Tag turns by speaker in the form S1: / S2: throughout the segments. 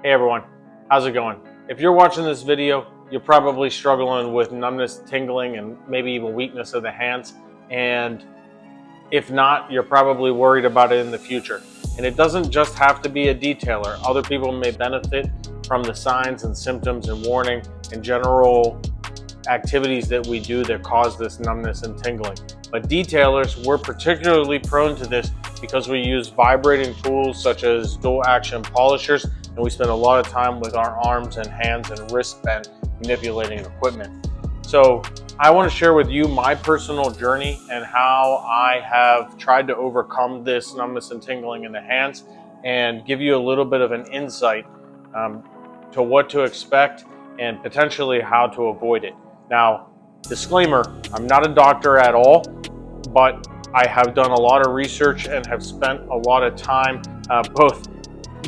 S1: Hey everyone, how's it going? If you're watching this video, you're probably struggling with numbness, tingling, and maybe even weakness of the hands. And if not, you're probably worried about it in the future. And it doesn't just have to be a detailer. Other people may benefit from the signs and symptoms and warning and general activities that we do that cause this numbness and tingling. But detailers, we're particularly prone to this because we use vibrating tools such as dual action polishers, and we spend a lot of time with our arms and hands and wrist bend manipulating equipment. So I want to share with you my personal journey and how I have tried to overcome this numbness and tingling in the hands, and give you a little bit of an insight to what to expect and potentially how to avoid it. Now, disclaimer, I'm not a doctor at all, but I have done a lot of research and have spent a lot of time both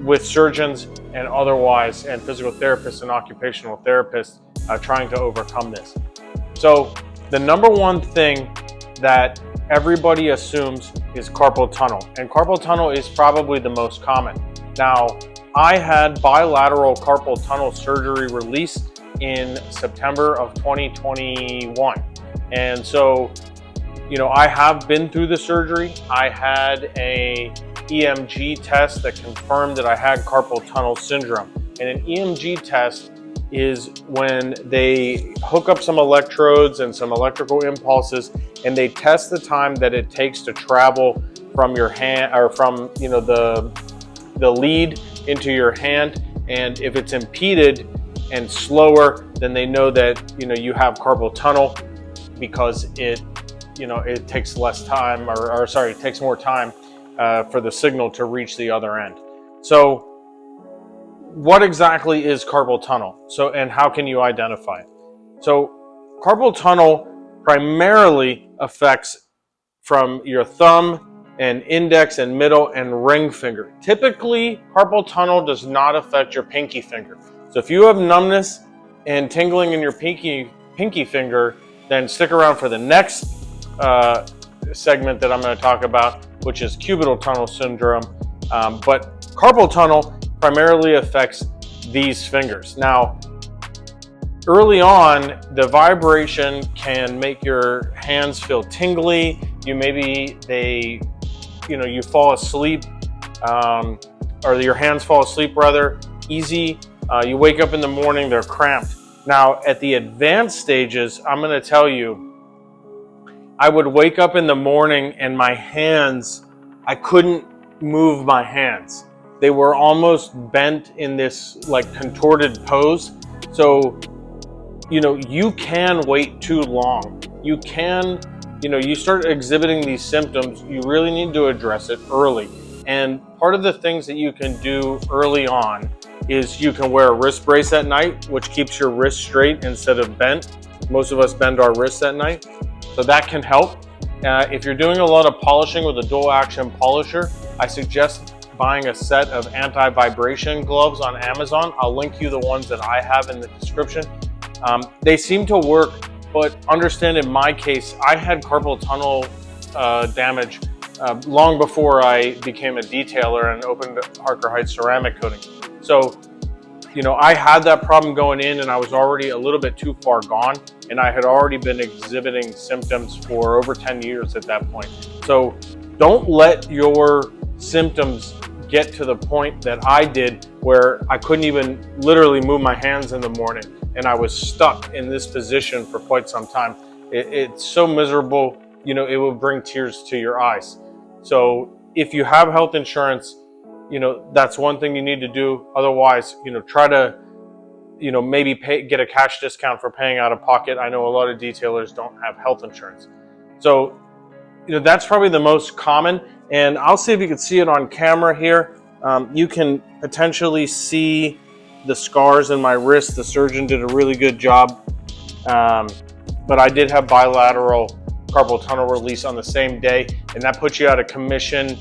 S1: with surgeons and otherwise, and physical therapists and occupational therapists trying to overcome this. So the number one thing that everybody assumes is carpal tunnel, and carpal tunnel is probably the most common. Now, I had bilateral carpal tunnel surgery release in September of 2021. And so, I have been through the surgery. I had a EMG test that confirmed that I had carpal tunnel syndrome. And an EMG test is when they hook up some electrodes and some electrical impulses, and they test the time that it takes to travel from your hand, or from the lead into your hand. And if it's impeded and slower, then they know that you have carpal tunnel, because it takes less time, it takes more time for the signal to reach the other end. So what exactly is carpal tunnel? And how can you identify it? So carpal tunnel primarily affects from your thumb and index and middle and ring finger. Typically, carpal tunnel does not affect your pinky finger. So if you have numbness and tingling in your pinky finger, then stick around for the next segment that I'm going to talk about, which is cubital tunnel syndrome. But carpal tunnel primarily affects these fingers. Now, early on, the vibration can make your hands feel tingly. You fall asleep, or your hands fall asleep rather easy. You wake up in the morning, they're cramped. Now, at the advanced stages, I'm going to tell you, I would wake up in the morning and my hands, I couldn't move my hands. They were almost bent in this like contorted pose. So, you can wait too long. You start exhibiting these symptoms, you really need to address it early. And part of the things that you can do early on is you can wear a wrist brace at night, which keeps your wrist straight instead of bent. Most of us bend our wrists at night, so that can help. If you're doing a lot of polishing with a dual action polisher, I suggest buying a set of anti-vibration gloves on Amazon. I'll link you the ones that I have in the description. They seem to work, but understand in my case, I had carpal tunnel damage long before I became a detailer and opened Harker Heights Ceramic Coatings. So, I had that problem going in, and I was already a little bit too far gone, and I had already been exhibiting symptoms for over 10 years at that point. So don't let your symptoms get to the point that I did, where I couldn't even literally move my hands in the morning, and I was stuck in this position for quite some time. It's so miserable, it will bring tears to your eyes. So if you have health insurance, that's one thing you need to do. Otherwise, try to, maybe get a cash discount for paying out of pocket. I know a lot of detailers don't have health insurance. So, that's probably the most common. And I'll see if you can see it on camera here. You can potentially see the scars in my wrist. The surgeon did a really good job. But I did have bilateral carpal tunnel release on the same day, and that puts you out of commission.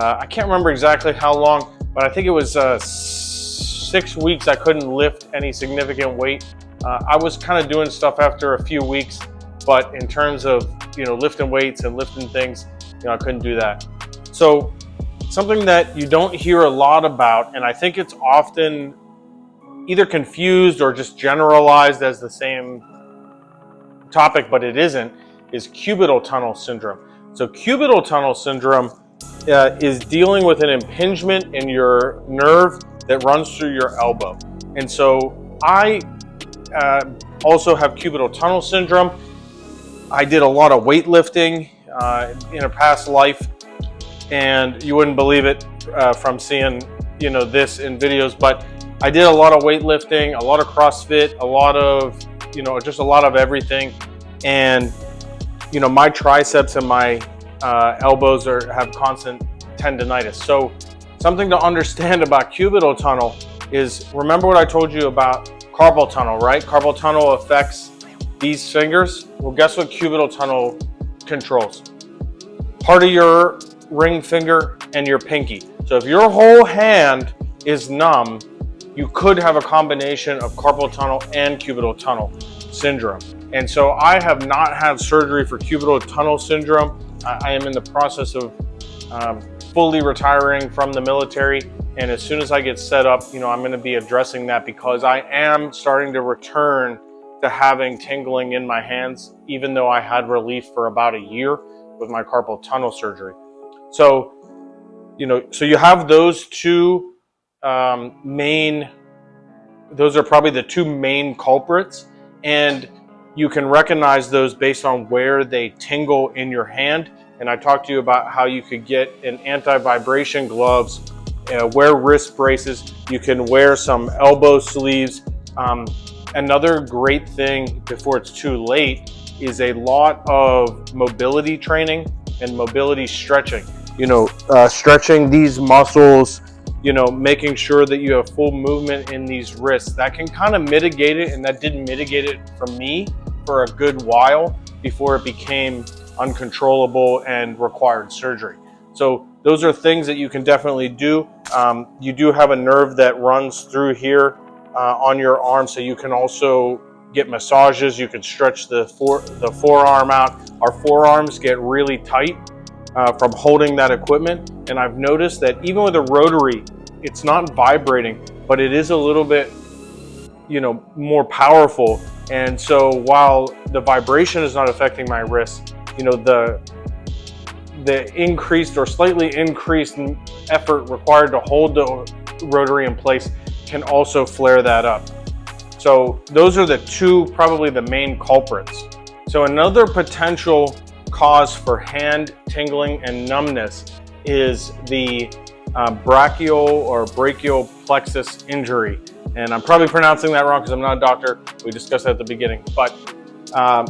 S1: I can't remember exactly how long, but I think it was 6 weeks I couldn't lift any significant weight. I was kind of doing stuff after a few weeks, but in terms of lifting weights and lifting things, I couldn't do that. So something that you don't hear a lot about, and I think it's often either confused or just generalized as the same topic, but it isn't, is cubital tunnel syndrome. So cubital tunnel syndrome is dealing with an impingement in your nerve that runs through your elbow. And so I also have cubital tunnel syndrome. I did a lot of weightlifting in a past life, and you wouldn't believe it from seeing this in videos, but I did a lot of weightlifting, a lot of CrossFit, a lot of just a lot of everything. And my triceps and my elbows have constant tendinitis. So something to understand about cubital tunnel is, remember what I told you about carpal tunnel, right? Carpal tunnel affects these fingers. Well, guess what cubital tunnel controls? Part of your ring finger and your pinky. So if your whole hand is numb, you could have a combination of carpal tunnel and cubital tunnel syndrome. And so I have not had surgery for cubital tunnel syndrome. I am in the process of fully retiring from the military. And as soon as I get set up, I'm going to be addressing that, because I am starting to return to having tingling in my hands, even though I had relief for about a year with my carpal tunnel surgery. So, so you have those two those are probably the two main culprits, and you can recognize those based on where they tingle in your hand. And I talked to you about how you could get an anti-vibration gloves, wear wrist braces, you can wear some elbow sleeves. Another great thing before it's too late is a lot of mobility training and mobility stretching. Stretching these muscles, making sure that you have full movement in these wrists. That can kind of mitigate it, and that did mitigate it for me for a good while before it became uncontrollable and required surgery. So those are things that you can definitely do. You do have a nerve that runs through here on your arm, so you can also get massages. You can stretch the forearm out. Our forearms get really tight from holding that equipment, and I've noticed that even with a rotary, it's not vibrating, but it is a little bit more powerful. And so while the vibration is not affecting my wrist, the increased or slightly increased effort required to hold the rotary in place can also flare that up. So those are the two, probably the main culprits. So another potential cause for hand tingling and numbness is the brachial or brachial plexus injury. And I'm probably pronouncing that wrong because I'm not a doctor. We discussed that at the beginning. But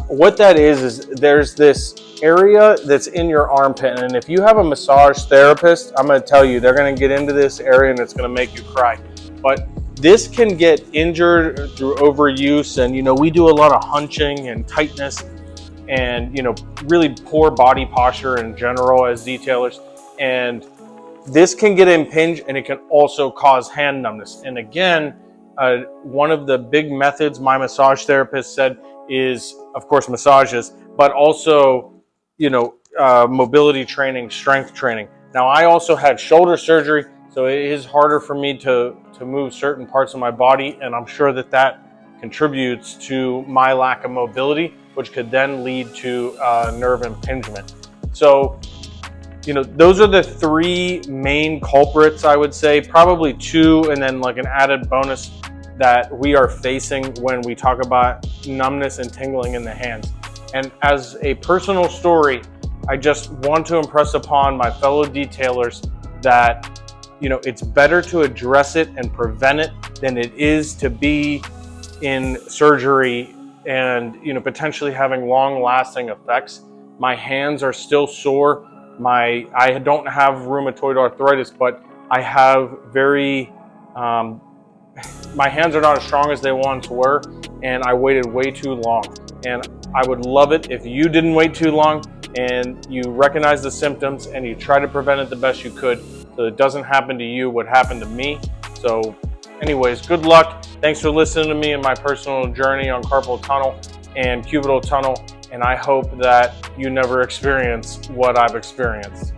S1: what that is there's this area that's in your armpit. And if you have a massage therapist, I'm going to tell you, they're going to get into this area and it's going to make you cry. But this can get injured through overuse. And, we do a lot of hunching and tightness and, really poor body posture in general as detailers. And this can get impinged, and it can also cause hand numbness. And again, one of the big methods my massage therapist said is, of course, massages, but also, mobility training, strength training. Now, I also had shoulder surgery, so it is harder for me to move certain parts of my body, and I'm sure that contributes to my lack of mobility, which could then lead to nerve impingement. So, those are the three main culprits, I would say, probably two, and then like an added bonus that we are facing when we talk about numbness and tingling in the hands. And as a personal story, I just want to impress upon my fellow detailers that, it's better to address it and prevent it than it is to be in surgery and, potentially having long-lasting effects. My hands are still sore. I don't have rheumatoid arthritis, but I have my hands are not as strong as they once were, and I waited way too long. And I would love it if you didn't wait too long and you recognize the symptoms and you try to prevent it the best you could so it doesn't happen to you what happened to me. So anyways, good luck. Thanks for listening to me and my personal journey on carpal tunnel and cubital tunnel. And I hope that you never experience what I've experienced.